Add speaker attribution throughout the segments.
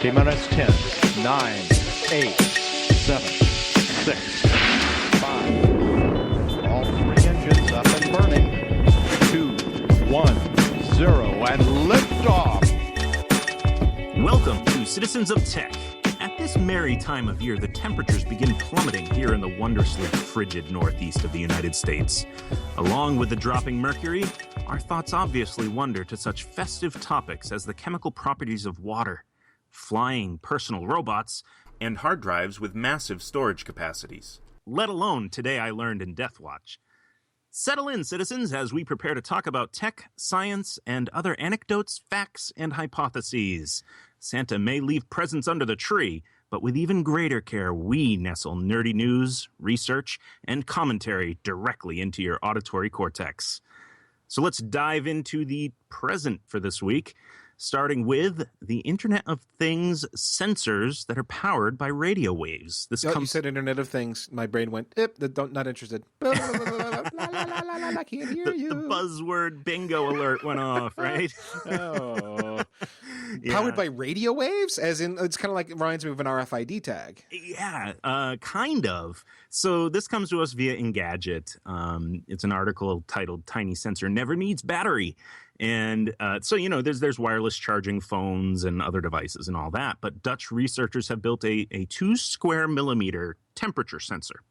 Speaker 1: T-minus 10, 9, 8, 7, 6, 5. All three engines up and burning. 2, 1, 0, and liftoff.
Speaker 2: Welcome to Citizens of Tech. At this merry time of year, the temperatures begin plummeting here in the wondrously frigid northeast of the United States. Along with the dropping mercury, our thoughts obviously wander to such festive topics as the chemical properties of water, flying personal robots, and hard drives with massive storage capacities. Let alone today I learned in Death Watch. Settle in, citizens, as we prepare to talk about tech, science, and other anecdotes, facts, and hypotheses. Santa may leave presents under the tree, but with even greater care, we nestle nerdy news, research, and commentary directly into your auditory cortex. So let's dive into the present for this week, starting with the Internet of Things sensors that are powered by radio waves.
Speaker 3: You said Internet of Things. My brain went, not interested. I can't hear you.
Speaker 2: The buzzword bingo alert went off, right?
Speaker 3: Oh. Yeah. Powered by radio waves? As in, it's kind of like, it reminds me of an RFID tag.
Speaker 2: Yeah, kind of. So this comes to us via Engadget. It's an article titled Tiny Sensor Never Needs Battery. And so, there's wireless charging phones and other devices and all that. But Dutch researchers have built a 2 square millimeter temperature sensor.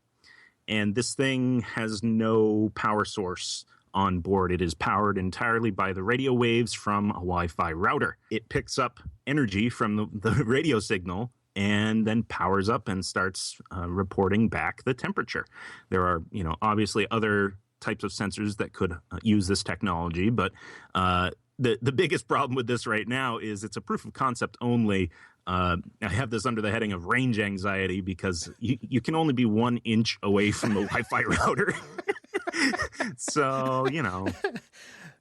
Speaker 2: And this thing has no power source on board. It is powered entirely by the radio waves from a Wi-Fi router. It picks up energy from the radio signal and then powers up and starts reporting back the temperature. There are, obviously other types of sensors that could use this technology, but the biggest problem with this right now is it's a proof of concept only. I have this under the heading of range anxiety because you can only be 1 inch away from the Wi-Fi router. So,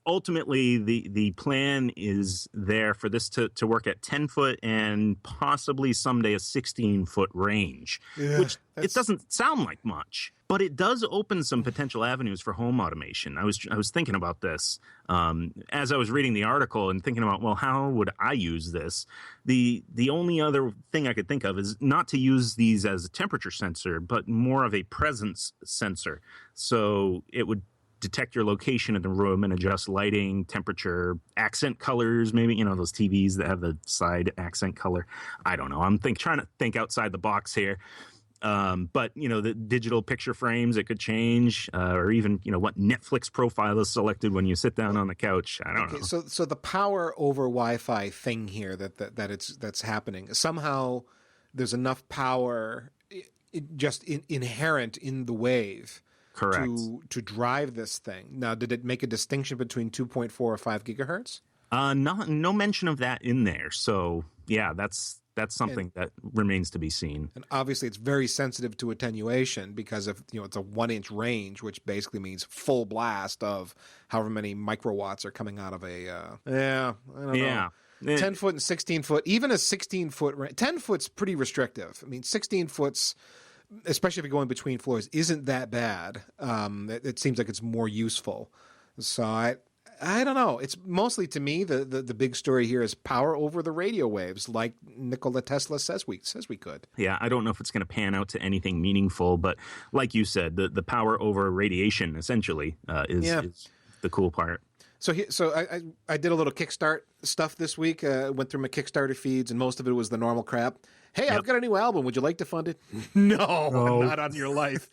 Speaker 2: ultimately the plan is there for this to work at 10 foot and possibly someday a 16-foot range, which it doesn't sound like much. But it does open some potential avenues for home automation. I was thinking about this as I was reading the article and thinking about, well, how would I use this? The only other thing I could think of is not to use these as a temperature sensor, but more of a presence sensor. So it would detect your location in the room and adjust lighting, temperature, accent colors, maybe, those TVs that have the side accent color. I don't know. I'm trying to think outside the box here. But, the digital picture frames, it could change, or even, what Netflix profile is selected when you sit down on the couch. I don't know.
Speaker 3: So the power over Wi-Fi thing here that's happening, somehow there's enough power inherent in the wave.
Speaker 2: Correct.
Speaker 3: To drive this thing. Now, did it make a distinction between 2.4 or 5 gigahertz?
Speaker 2: No mention of that in there. So, yeah, that's something that remains to be seen.
Speaker 3: And obviously, it's very sensitive to attenuation because of it's a 1 inch range, which basically means full blast of however many microwatts are coming out of I don't know. 10 foot and 16 foot, even a 16 foot, 10 foot's pretty restrictive. I mean, 16 foot's, especially if you're going between floors, isn't that bad. It seems like it's more useful. So I don't know. It's mostly, to me, the big story here is power over the radio waves, like Nikola Tesla says we could.
Speaker 2: Yeah, I don't know if it's going to pan out to anything meaningful, but like you said, the power over radiation essentially is the cool part.
Speaker 3: So I did a little Kickstart stuff this week. Went through my Kickstarter feeds, and most of it was the normal crap. Hey, I've got a new album. Would you like to fund it? No, not on your life.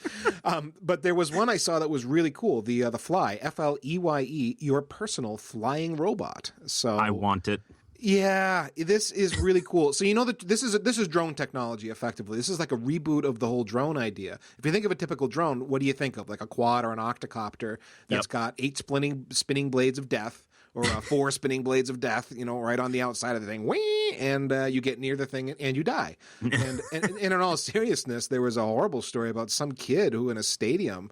Speaker 3: But there was one I saw that was really cool. The Fly, FLEYE, your personal flying robot. So
Speaker 2: I want it.
Speaker 3: Yeah, this is really cool. So that this is drone technology, effectively. This is like a reboot of the whole drone idea. If you think of a typical drone, what do you think of? Like a quad or an octocopter that's got 8 spinning blades of death, or 4 spinning blades of death, right on the outside of the thing. Whee! And you get near the thing and you die. And in all seriousness, there was a horrible story about some kid who in a stadium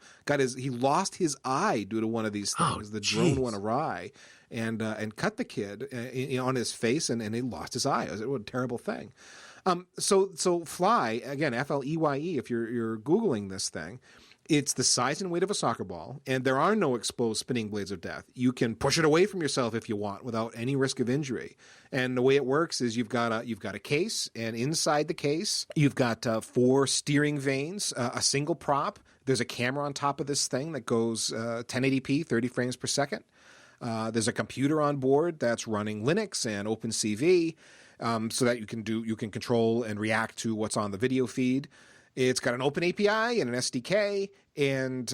Speaker 3: he lost his eye due to one of these things. The drone went awry and cut the kid on his face, and he lost his eye. It was a terrible thing. So Fly, again, FLEYE, if you're Googling this thing, It's the size and weight of a soccer ball, and there are no exposed spinning blades of death. You can push it away from yourself if you want without any risk of injury. And the way it works is you've got a case, and inside the case, you've got 4 steering vanes, a single prop. There's a camera on top of this thing that goes 1080p, 30 frames per second. There's a computer on board that's running Linux and OpenCV, so that you can control and react to what's on the video feed. It's got an open API and an SDK, and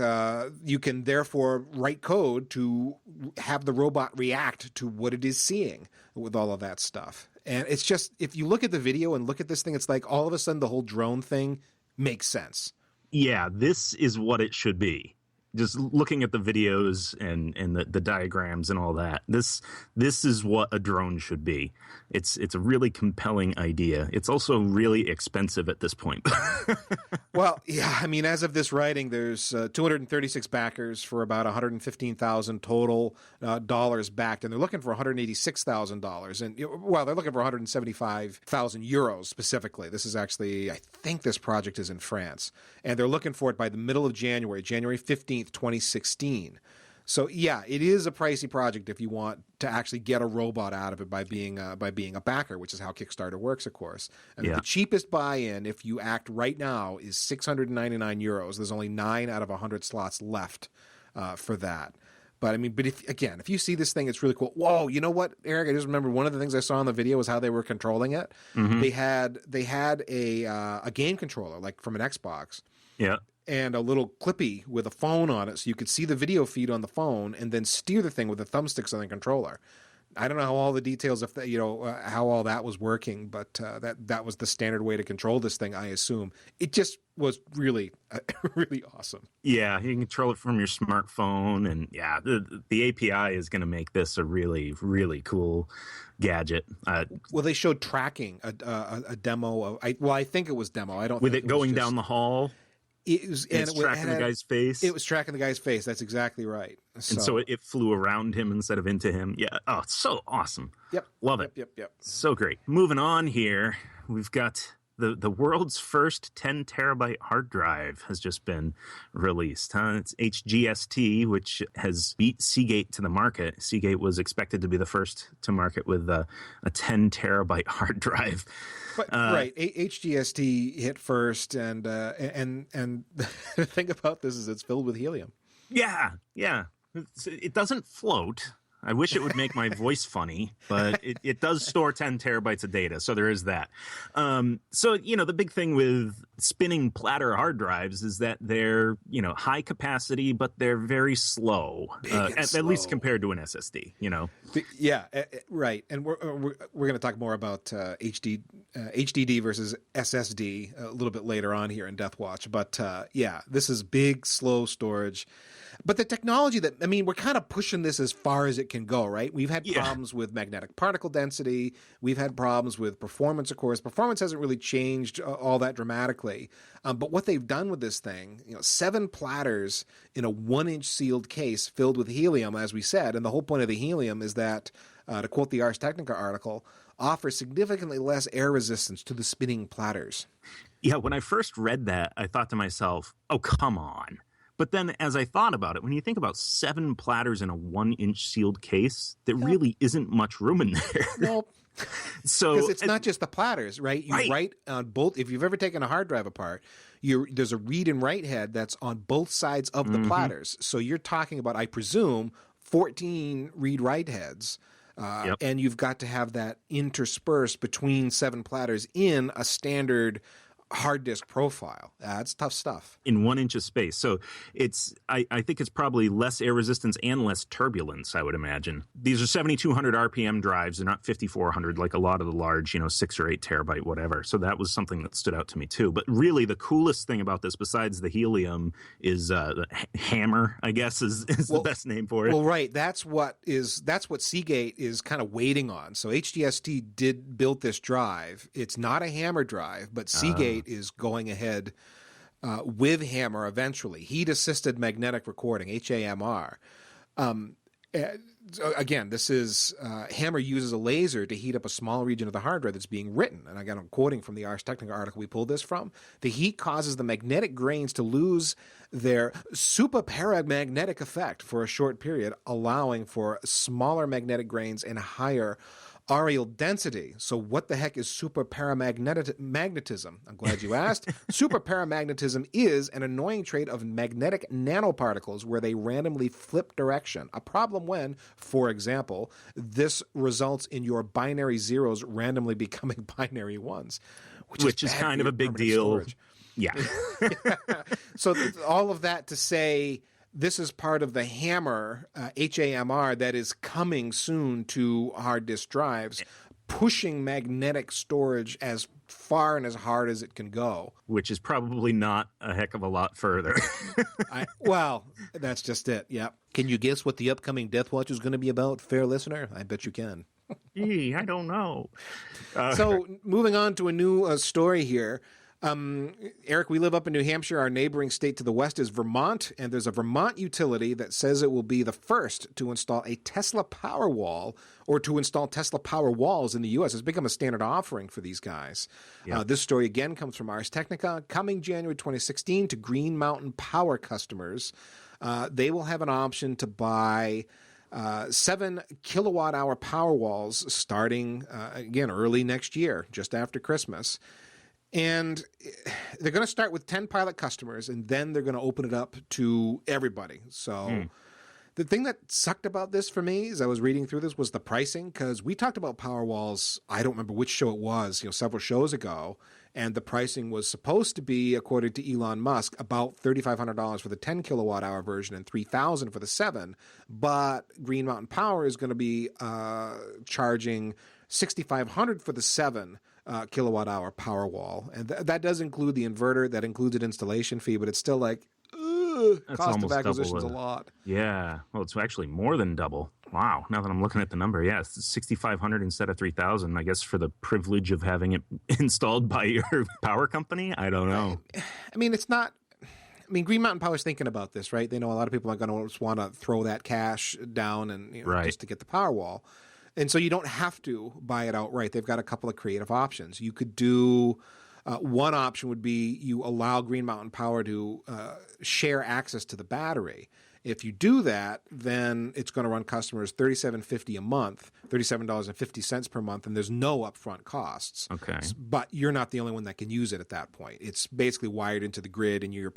Speaker 3: you can therefore write code to have the robot react to what it is seeing with all of that stuff. And it's just, if you look at the video and look at this thing, it's like all of a sudden the whole drone thing makes sense.
Speaker 2: Yeah, this is what it should be. Just looking at the videos and the diagrams and all that, this is what a drone should be. It's a really compelling idea. It's also really expensive at this point.
Speaker 3: Well, yeah, I mean, as of this writing, there's 236 backers for about $115,000 total dollars backed, and they're looking for $186,000, and they're looking for 175,000 euros specifically. This is actually, I think, this project is in France, and they're looking for it by the middle of January 15th. 2016. So yeah, it is a pricey project if you want to actually get a robot out of it by being a backer, which is how Kickstarter works, of course. And the cheapest buy-in, if you act right now, is 699 euros. There's only 9 out of 100 slots left for that. But I mean, if you see this thing, it's really cool. Whoa, you know what, Eric? I just remember one of the things I saw in the video was how they were controlling it. Mm-hmm. They had a game controller, like from an Xbox.
Speaker 2: Yeah.
Speaker 3: And a little clippy with a phone on it, so you could see the video feed on the phone and then steer the thing with the thumbsticks on the controller. I don't know how all the details of how all that was working, but that was the standard way to control this thing, I assume. It just was really, really awesome.
Speaker 2: Yeah, you can control it from your smartphone, and yeah, the API is going to make this a really, really cool gadget.
Speaker 3: Well, they showed tracking a demo of. I think it was demo. I don't
Speaker 2: with
Speaker 3: think
Speaker 2: it going down the hall.
Speaker 3: It's
Speaker 2: tracking the guy's face.
Speaker 3: It was tracking the guy's face. That's exactly right.
Speaker 2: And so it flew around him instead of into him. Yeah. Oh, it's so awesome.
Speaker 3: Yep.
Speaker 2: Love it.
Speaker 3: Yep.
Speaker 2: So great. Moving on here, we've got the world's first 10 terabyte hard drive has just been released. It's HGST, which has beat Seagate to the market. Seagate was expected to be the first to market with a 10 terabyte hard drive.
Speaker 3: But right, HGST hit first, and the thing about this is it's filled with helium.
Speaker 2: Yeah. It doesn't float. I wish it would make my voice funny, but it does store 10 terabytes of data, so there is that. So, the big thing with spinning platter hard drives is that they're, high capacity, but they're very slow, at least compared to an SSD,
Speaker 3: Yeah, right. And we're going to talk more about HDD versus SSD a little bit later on here in Death Watch. But yeah, this is big, slow storage. But the technology we're kind of pushing this as far as it can go, right? We've had problems with magnetic particle density. We've had problems with performance, of course. Performance hasn't really changed all that dramatically. But what they've done with this thing, 7 platters in a 1-inch sealed case filled with helium, as we said. And the whole point of the helium is that, to quote the Ars Technica article, offers significantly less air resistance to the spinning platters.
Speaker 2: Yeah, when I first read that, I thought to myself, oh, come on. But then as I thought about it, when you think about 7 platters in a 1-inch sealed case, there really isn't much room in there.
Speaker 3: Well,
Speaker 2: so
Speaker 3: because it's not just the platters, right? You write on both. If you've ever taken a hard drive apart, there's a read and write head that's on both sides of the platters. So you're talking about, I presume, 14 read-write heads. And you've got to have that interspersed between 7 platters in a standard hard disk profile. It's tough stuff.
Speaker 2: In 1 inch of space. So I think it's probably less air resistance and less turbulence, I would imagine. These are 7,200 RPM drives. They're not 5,400 like a lot of the large, 6 or 8 terabyte, whatever. So that was something that stood out to me too. But really the coolest thing about this, besides the helium, is the hammer, I guess is the best name for it.
Speaker 3: Well, right. That's what Seagate is kind of waiting on. So HGST built this drive. It's not a hammer drive, but Seagate is going ahead with HAMR eventually. Heat-assisted magnetic recording, HAMR. again, this is Hammer uses a laser to heat up a small region of the hard drive that's being written. And again, I'm quoting from the Ars Technica article we pulled this from. The heat causes the magnetic grains to lose their superparamagnetic effect for a short period, allowing for smaller magnetic grains and higher areal density. So what the heck is superparamagnetism? I'm glad you asked. Superparamagnetism is an annoying trait of magnetic nanoparticles where they randomly flip direction. A problem when, for example, this results in your binary zeros randomly becoming binary ones.
Speaker 2: Which is kind of a big deal.
Speaker 3: Storage.
Speaker 2: Yeah.
Speaker 3: So all of that to say, this is part of the Hammer, HAMR, that is coming soon to hard disk drives, pushing magnetic storage as far and as hard as it can go.
Speaker 2: Which is probably not a heck of a lot further.
Speaker 3: Well, that's just it, yeah. Can you guess what the upcoming Death Watch is going to be about, fair listener? I bet you can.
Speaker 2: Gee, I don't know.
Speaker 3: So moving on to a new story here. Eric, we live up in New Hampshire. Our neighboring state to the west is Vermont, and there's a Vermont utility that says it will be the first to install a Tesla Powerwall or to install Tesla PowerWalls in the U.S. It's become a standard offering for these guys. Yep. This story again comes from Ars Technica. Coming January 2016 to Green Mountain Power customers, they will have an option to buy 7 kilowatt-hour Powerwalls starting, again, early next year, just after Christmas. And they're going to start with 10 pilot customers, and then they're going to open it up to everybody. So the thing that sucked about this for me as I was reading through this was the pricing, because we talked about Powerwalls, I don't remember which show it was, several shows ago, and the pricing was supposed to be, according to Elon Musk, about $3,500 for the 10 kilowatt-hour version and $3,000 for the 7. But Green Mountain Power is going to be charging $6,500 for the 7 kilowatt-hour Powerwall. And that does include the inverter. That includes an installation fee, but it's still like, cost of acquisition is a lot.
Speaker 2: Yeah. Well, it's actually more than double. Wow. Now that I'm looking at the number, yeah, it's $6,500 instead of $3,000, I guess, for the privilege of having it installed by your power company. I don't know.
Speaker 3: I mean, it's not... I mean, Green Mountain Power is thinking about this, right? They know a lot of people are going to just want to throw that cash down and just to get the Powerwall. And so you don't have to buy it outright. They've got a couple of creative options. You could do one option would be you allow Green Mountain Power to share access to the battery. If you do that, then it's going to run customers $37.50 a month, $37.50 per month, and there's no upfront costs.
Speaker 2: Okay.
Speaker 3: But you're not the only one that can use it at that point. It's basically wired into the grid, and you're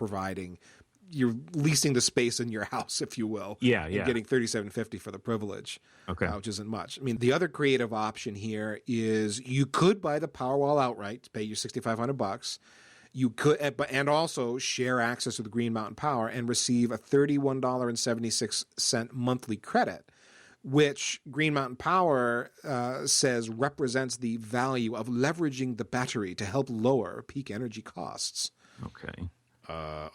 Speaker 3: leasing the space in your house, if you will.
Speaker 2: Yeah.
Speaker 3: And getting $37.50 for the privilege, which isn't much. I mean, the other creative option here is you could buy the Powerwall outright, pay you $6,500. You could, and also share access to the Green Mountain Power and receive a $31.76 monthly credit, which Green Mountain Power says represents the value of leveraging the battery to help lower peak energy costs.
Speaker 2: Okay.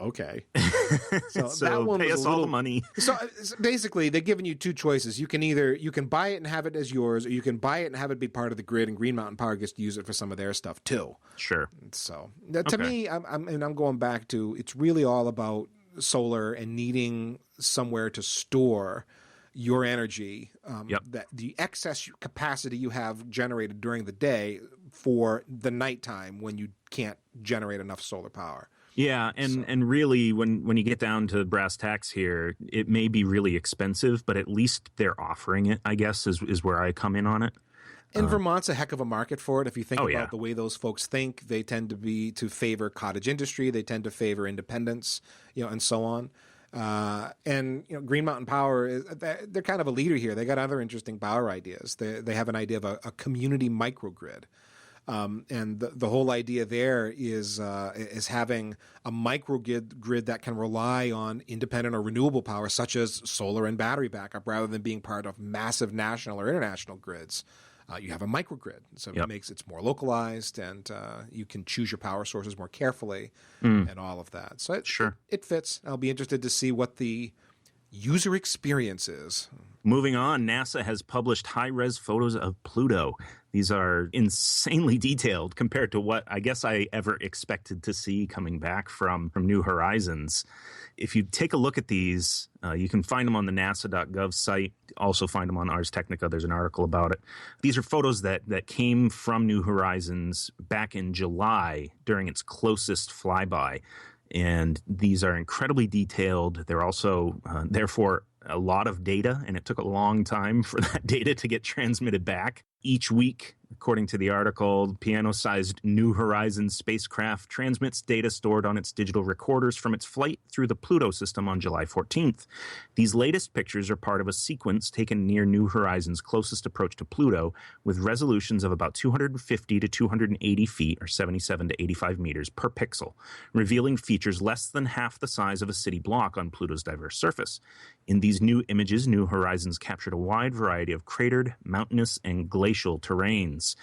Speaker 3: Okay.
Speaker 2: So that one pay us all the money.
Speaker 3: So basically, they're giving you two choices. You can buy it and have it as yours, or you can buy it and have it be part of the grid, and Green Mountain Power gets to use it for some of their stuff too.
Speaker 2: Sure.
Speaker 3: So to me, I'm going back to, it's really all about solar and needing somewhere to store your energy, that the excess capacity you have generated during the day for the nighttime when you can't generate enough solar power.
Speaker 2: Yeah, and really, when you get down to brass tacks here, it may be really expensive, but at least they're offering it, I guess, is where I come in on it.
Speaker 3: And Vermont's a heck of a market for it. If you think about the way those folks think, they tend to favor cottage industry, they tend to favor independence, and so on. And Green Mountain Power, they're kind of a leader here. They got other interesting power ideas. They have an idea of a community microgrid. And the whole idea there is having a microgrid that can rely on independent or renewable power, such as solar and battery backup, rather than being part of massive national or international grids. You have a microgrid, so it's more localized, and you can choose your power sources more carefully, and all of that. So it fits. I'll be interested to see what the user experience is.
Speaker 2: Moving on, NASA has published high-res photos of Pluto. These are insanely detailed compared to what I guess I ever expected to see coming back from New Horizons. If you take a look at these, you can find them on the nasa.gov site. Also find them on Ars Technica. There's an article about it. These are photos that came from New Horizons back in July during its closest flyby. And these are incredibly detailed. They're also, therefore, a lot of data, and it took a long time for that data to get transmitted back. Each week, according to the article, piano-sized New Horizons spacecraft transmits data stored on its digital recorders from its flight through the Pluto system on July 14th. These latest pictures are part of a sequence taken near New Horizons' closest approach to Pluto, with resolutions of about 250 to 280 feet, or 77 to 85 meters per pixel, revealing features less than half the size of a city block on Pluto's diverse surface. In these new images, New Horizons captured a wide variety of cratered, mountainous, and glacial terrains.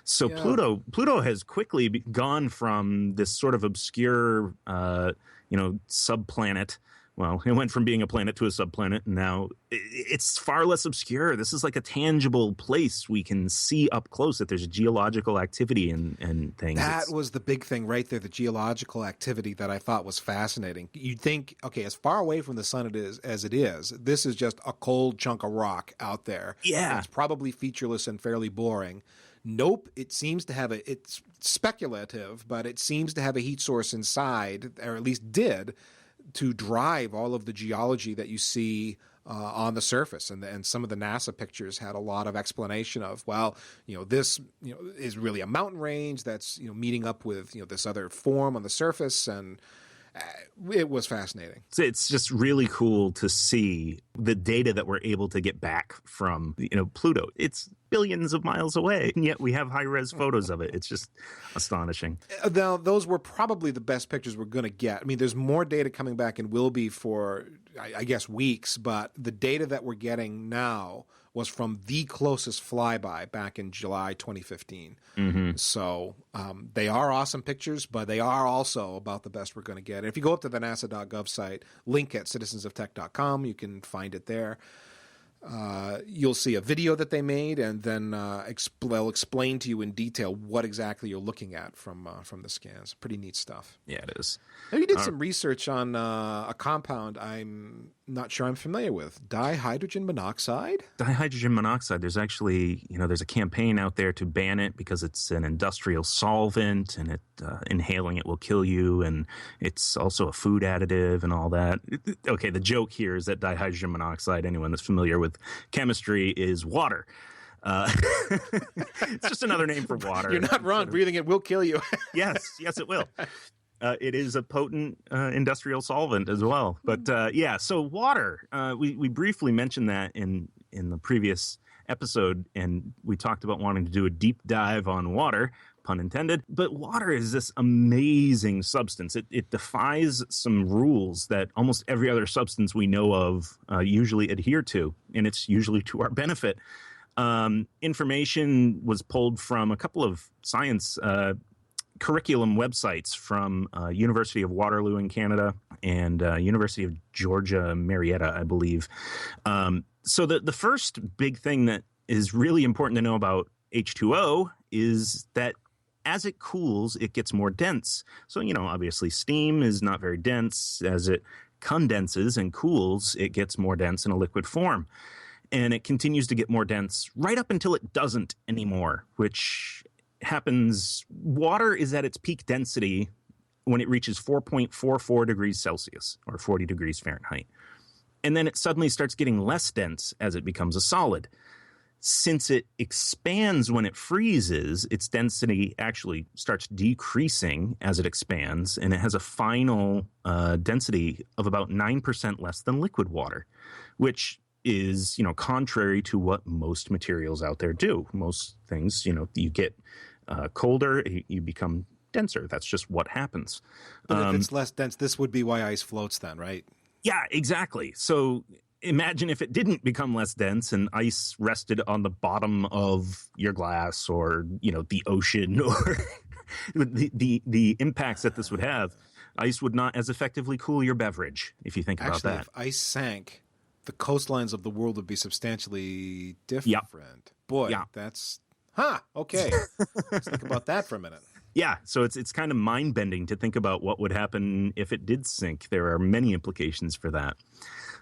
Speaker 2: So yeah. Pluto has quickly gone from this sort of obscure, subplanet. Well, it went from being a planet to a subplanet, and now it's far less obscure. This is like a tangible place we can see up close that there's geological activity and things.
Speaker 3: That was the big thing right there, the geological activity that I thought was fascinating. You'd think, okay, as far away from the sun as it is, this is just a cold chunk of rock out there.
Speaker 2: Yeah.
Speaker 3: It's probably featureless and fairly boring. Nope, it seems to have it's speculative, but it seems to have a heat source inside, or at least did, to drive all of the geology that you see on the surface. And some of the NASA pictures had a lot of explanation of, this is really a mountain range that's meeting up with this other form on the surface, and it was fascinating.
Speaker 2: It's just really cool to see the data that we're able to get back from Pluto. It's billions of miles away, and yet we have high-res photos of it. It's just astonishing.
Speaker 3: Now, those were probably the best pictures we're going to get. I mean, there's more data coming back and will be for, I guess, weeks, but the data that we're getting now was from the closest flyby back in July 2015. Mm-hmm. So they are awesome pictures, but they are also about the best we're going to get. And if you go up to the nasa.gov site, link at citizensoftech.com, you can find it there. You'll see a video that they made, and then they'll explain to you in detail what exactly you're looking at from the scans. Pretty neat stuff.
Speaker 2: Yeah, it is.
Speaker 3: Now, you did some research on a compound I'm not sure I'm familiar with. Dihydrogen monoxide?
Speaker 2: Dihydrogen monoxide. There's actually, there's a campaign out there to ban it because it's an industrial solvent, and inhaling it will kill you, and it's also a food additive and all that. Okay, the joke here is that dihydrogen monoxide, anyone that's familiar with chemistry, is water. It's just another name for water.
Speaker 3: You're not wrong. Breathing it will kill you.
Speaker 2: Yes, it will. It is a potent industrial solvent as well. But so water. We briefly mentioned that in the previous episode, and we talked about wanting to do a deep dive on water, pun intended. But water is this amazing substance. It defies some rules that almost every other substance we know of usually adhere to, and it's usually to our benefit. Information was pulled from a couple of science curriculum websites from University of Waterloo in Canada and University of Georgia Marietta, I believe. So the first big thing that is really important to know about H2O is that as it cools, it gets more dense. So, obviously steam is not very dense. As it condenses and cools, it gets more dense in a liquid form. And it continues to get more dense right up until it doesn't anymore, which happens. Water is at its peak density when it reaches 4.44 degrees Celsius or 40 degrees Fahrenheit. And then it suddenly starts getting less dense as it becomes a solid. Since it expands when it freezes, its density actually starts decreasing as it expands, and it has a final density of about 9% less than liquid water, which is, contrary to what most materials out there do. Most things, you get colder, you become denser. That's just what happens.
Speaker 3: But if it's less dense, this would be why ice floats then, right? Yeah,
Speaker 2: exactly. So imagine if it didn't become less dense and ice rested on the bottom of your glass or, the ocean or the impacts that this would have. Ice would not as effectively cool your beverage, if you think about that.
Speaker 3: If ice sank, the coastlines of the world would be substantially different.
Speaker 2: Yep.
Speaker 3: Boy, that's... okay. Let's think about that for a minute.
Speaker 2: Yeah, so it's kind of mind-bending to think about what would happen if it did sink. There are many implications for that.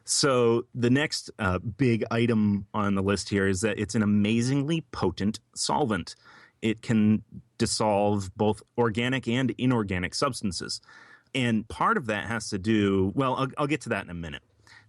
Speaker 2: So the next big item on the list here is that it's an amazingly potent solvent. It can dissolve both organic and inorganic substances. And part of that has to do, well, I'll get to that in a minute.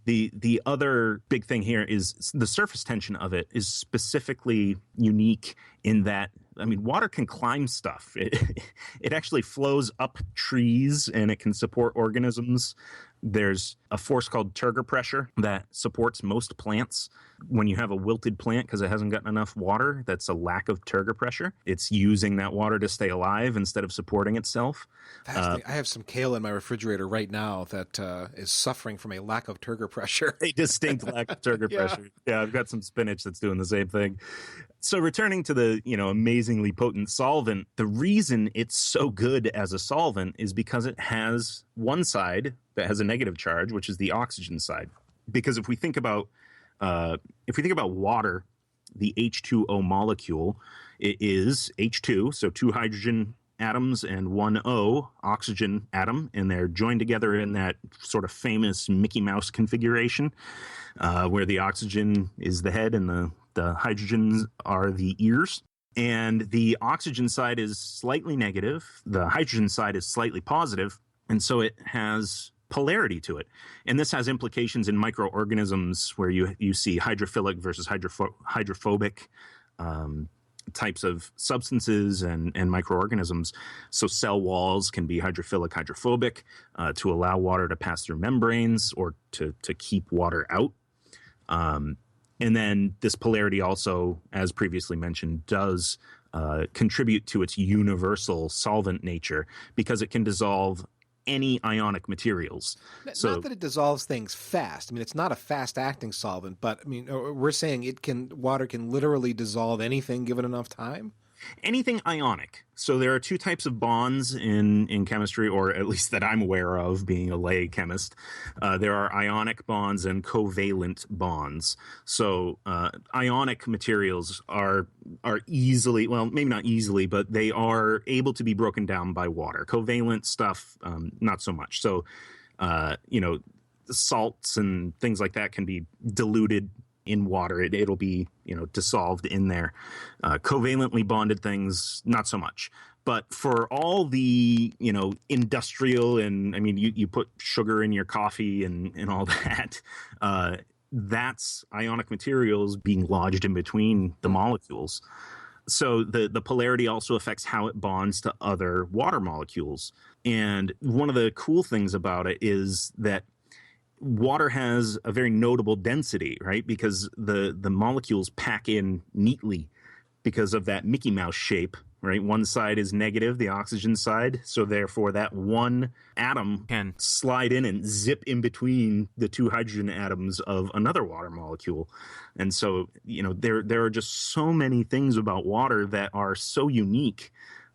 Speaker 2: The other big thing here is the surface tension of it is specifically unique in that, I mean, water can climb stuff. It actually flows up trees and it can support organisms. There's a force called turgor pressure that supports most plants. When you have a wilted plant because it hasn't gotten enough water, that's a lack of turgor pressure. It's using that water to stay alive instead of supporting itself.
Speaker 3: I have some kale in my refrigerator right now that is suffering from a lack of turgor pressure.
Speaker 2: A distinct lack of turgor pressure. Yeah, I've got some spinach that's doing the same thing. So returning to the, amazingly potent solvent, the reason it's so good as a solvent is because it has one side that has a negative charge, which is the oxygen side. Because if we think about water, the H2O molecule, it is H2, so two hydrogen atoms and one O oxygen atom, and they're joined together in that sort of famous Mickey Mouse configuration, where the oxygen is the head and the hydrogens are the ears. And the oxygen side is slightly negative. The hydrogen side is slightly positive. And so it has polarity to it. And this has implications in microorganisms where you see hydrophilic versus hydrophobic types of substances and microorganisms. So cell walls can be hydrophilic, hydrophobic to allow water to pass through membranes or to keep water out. And then this polarity also, as previously mentioned, does contribute to its universal solvent nature because it can dissolve any ionic materials.
Speaker 3: Not that it dissolves things fast. I mean, it's not a fast-acting solvent, but I mean, we're saying water can literally dissolve anything given enough time?
Speaker 2: Anything ionic. So there are two types of bonds in chemistry, or at least that I'm aware of, being a lay chemist. There are ionic bonds and covalent bonds. So ionic materials are easily, well, maybe not easily, but they are able to be broken down by water. Covalent stuff, not so much. So, salts and things like that can be diluted in water. It'll be, dissolved in there. Covalently bonded things, not so much. But for all the, industrial and, I mean, you put sugar in your coffee and all that, that's ionic materials being lodged in between the molecules. So the polarity also affects how it bonds to other water molecules. And one of the cool things about it is that water has a very notable density, right? Because the molecules pack in neatly because of that Mickey Mouse shape, right? One side is negative, the oxygen side. So therefore that one atom can slide in and zip in between the two hydrogen atoms of another water molecule. And so, there are just so many things about water that are so unique.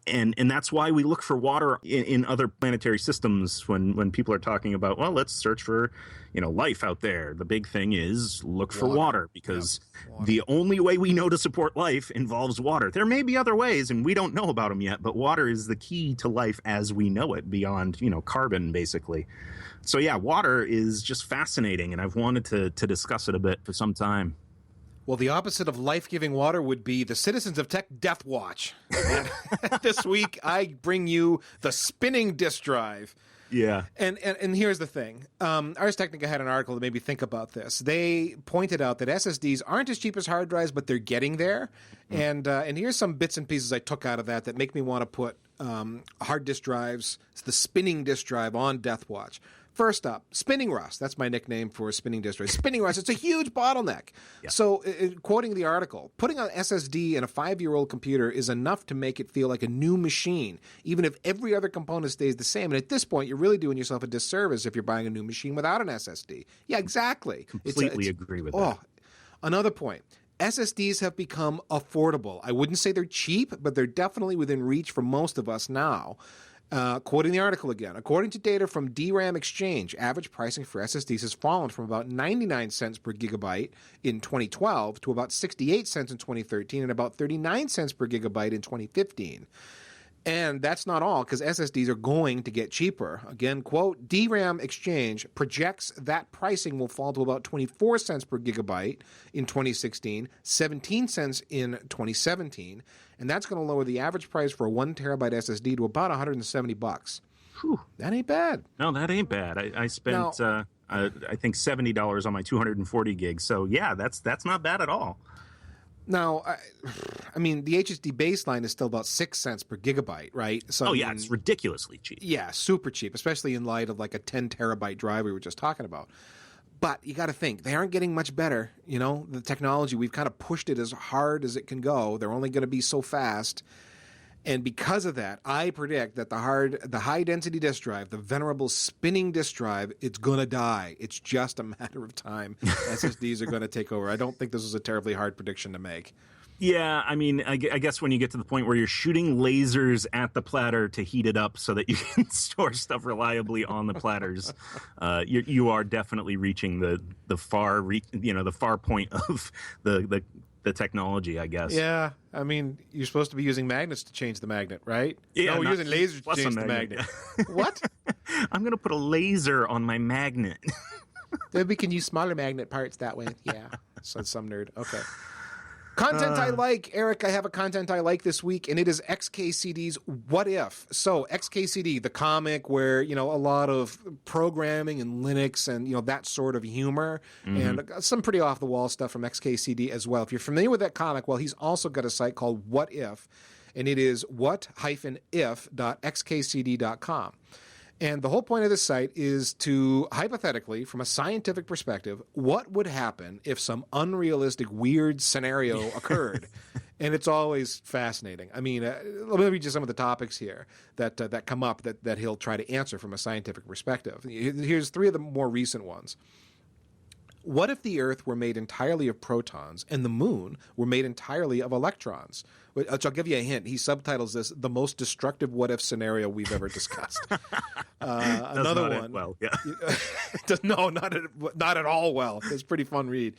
Speaker 2: And that's why we look for water in other planetary systems when people are talking about, well, let's search for, life out there. The big thing is look for water because the only way we know to support life involves water. There may be other ways and we don't know about them yet, but water is the key to life as we know it beyond, carbon, basically. So, yeah, water is just fascinating, and I've wanted to discuss it a bit for some time.
Speaker 3: Well, the opposite of life-giving water would be the Citizens of Tech Death Watch. This week, I bring you the spinning disk drive.
Speaker 2: Yeah.
Speaker 3: And here's the thing. Ars Technica had an article that made me think about this. They pointed out that SSDs aren't as cheap as hard drives, but they're getting there. And here's some bits and pieces I took out of that make me want to put hard disk drives, the spinning disk drive, on Death Watch. First up, spinning rust. That's my nickname for a spinning disk drive. Spinning rust, it's a huge bottleneck. Yeah. So, quoting the article, putting an SSD in a 5-year-old computer is enough to make it feel like a new machine, even if every other component stays the same. And at this point, you're really doing yourself a disservice if you're buying a new machine without an SSD. Yeah, exactly.
Speaker 2: Completely agree with that.
Speaker 3: Another point. SSDs have become affordable. I wouldn't say they're cheap, but they're definitely within reach for most of us now. Quoting the article again, according to data from DRAM Exchange, average pricing for SSDs has fallen from about 99 cents per gigabyte in 2012 to about 68 cents in 2013 and about 39 cents per gigabyte in 2015. And that's not all, because SSDs are going to get cheaper. Again, quote, DRAM Exchange projects that pricing will fall to about 24 cents per gigabyte in 2016, 17 cents in 2017, and that's going to lower the average price for a 1 terabyte SSD to about $170.
Speaker 2: Whew.
Speaker 3: That ain't bad.
Speaker 2: No, that ain't bad. I spent, I think, $70 on my 240 gigs. So, yeah, that's not bad at all.
Speaker 3: Now, I mean, the HSD baseline is still about 6 cents per gigabyte, right? So,
Speaker 2: it's ridiculously cheap.
Speaker 3: Yeah, super cheap, especially in light of like a 10 terabyte drive we were just talking about. But you got to think, they aren't getting much better. You know, the technology, we've kind of pushed it as hard as it can go. They're only going to be so fast. And because of that, I predict that the high-density disk drive, the venerable spinning disk drive, it's going to die. It's just a matter of time. SSDs are going to take over. I don't think this is a terribly hard prediction to make.
Speaker 2: Yeah, I mean, I guess when you get to the point where you're shooting lasers at the platter to heat it up so that you can store stuff reliably on the platters, you are definitely reaching the far point of the technology, I guess.
Speaker 3: Yeah, I mean, you're supposed to be using magnets to change the magnet, right?
Speaker 2: Yeah,
Speaker 3: no, we're using lasers to change the magnet. What?
Speaker 2: I'm going to put a laser on my magnet.
Speaker 3: Then we can use smaller magnet parts that way. Yeah, said some nerd. Okay. Content I like. Eric, I have a content I like this week, and it is XKCD's What If. So XKCD, the comic where, a lot of programming and Linux and, that sort of humor, and some pretty off-the-wall stuff from XKCD as well. If you're familiar with that comic, well, he's also got a site called What If, and it is what-if.xkcd.com. And the whole point of this site is to, hypothetically, from a scientific perspective, what would happen if some unrealistic, weird scenario occurred? And it's always fascinating. I mean, let me read you some of the topics here that come up that he'll try to answer from a scientific perspective. Here's 3 of the more recent ones. What if the Earth were made entirely of protons and the Moon were made entirely of electrons? Which I'll give you a hint. He subtitles this, the most destructive what-if scenario we've ever discussed. Another one.
Speaker 2: Well, yeah.
Speaker 3: No, not at all well. It's a pretty fun read.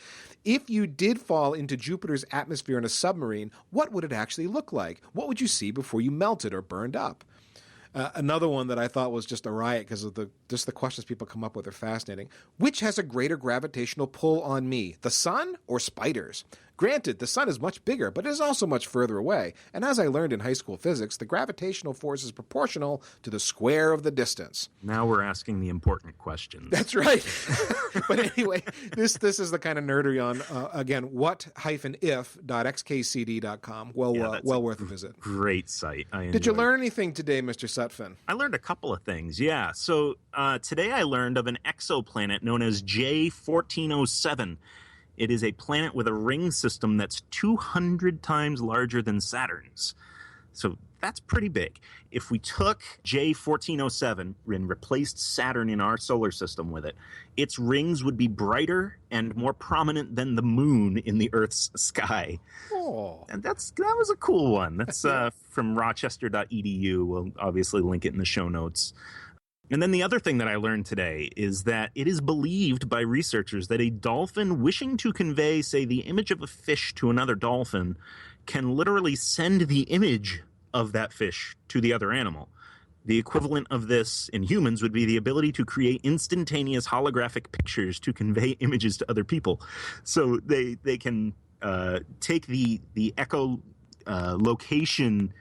Speaker 3: If you did fall into Jupiter's atmosphere in a submarine, what would it actually look like? What would you see before you melted or burned up? Another one that I thought was just a riot because of the questions people come up with are fascinating. Which has a greater gravitational pull on me, the sun or spiders? Granted, the sun is much bigger, but it is also much further away. And as I learned in high school physics, the gravitational force is proportional to the square of the distance.
Speaker 2: Now we're asking the important questions.
Speaker 3: That's right. But anyway, this is the kind of nerdery on, again, what-if.xkcd.com. Well worth a visit.
Speaker 2: Great site.
Speaker 3: Did you learn anything today, Mr. Sutphin?
Speaker 2: I learned a couple of things, yeah. So today I learned of an exoplanet known as J1407. It is a planet with a ring system that's 200 times larger than Saturn's. So that's pretty big. If we took J1407 and replaced Saturn in our solar system with it, its rings would be brighter and more prominent than the moon in the Earth's sky.
Speaker 3: Oh.
Speaker 2: And that was a cool one. That's from rochester.edu. We'll obviously link it in the show notes. And then the other thing that I learned today is that it is believed by researchers that a dolphin wishing to convey, say, the image of a fish to another dolphin can literally send the image of that fish to the other animal. The equivalent of this in humans would be the ability to create instantaneous holographic pictures to convey images to other people. So they can take the echolocation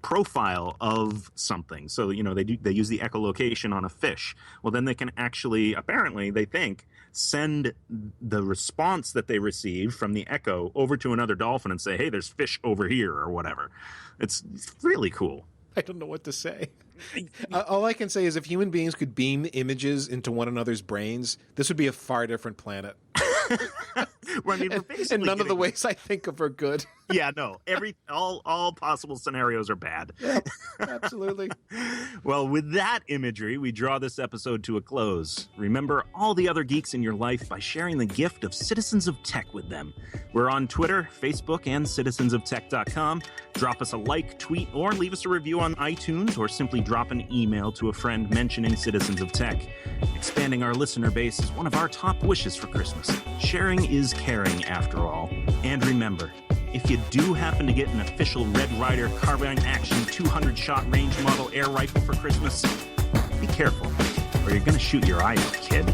Speaker 2: profile of something. So, they use the echolocation on a fish. Well, then they can actually, apparently, they think, send the response that they receive from the echo over to another dolphin and say, hey, there's fish over here or whatever. It's really cool.
Speaker 3: I don't know what to say. All I can say is if human beings could beam images into one another's brains, this would be a far different planet.
Speaker 2: Well, I mean,
Speaker 3: and none of the ways I think of are good.
Speaker 2: Yeah, no. All possible scenarios are bad.
Speaker 3: Yep, absolutely.
Speaker 2: Well, with that imagery, we draw this episode to a close. Remember all the other geeks in your life by sharing the gift of Citizens of Tech with them. We're on Twitter, Facebook, and citizensoftech.com. Drop us a like, tweet, or leave us a review on iTunes, or simply drop an email to a friend mentioning Citizens of Tech. Expanding our listener base is one of our top wishes for Christmas. Sharing is caring, after all. And remember, if you do happen to get an official Red Ryder carbine action 200-shot range model air rifle for Christmas, be careful, or you're going to shoot your eye out, kid.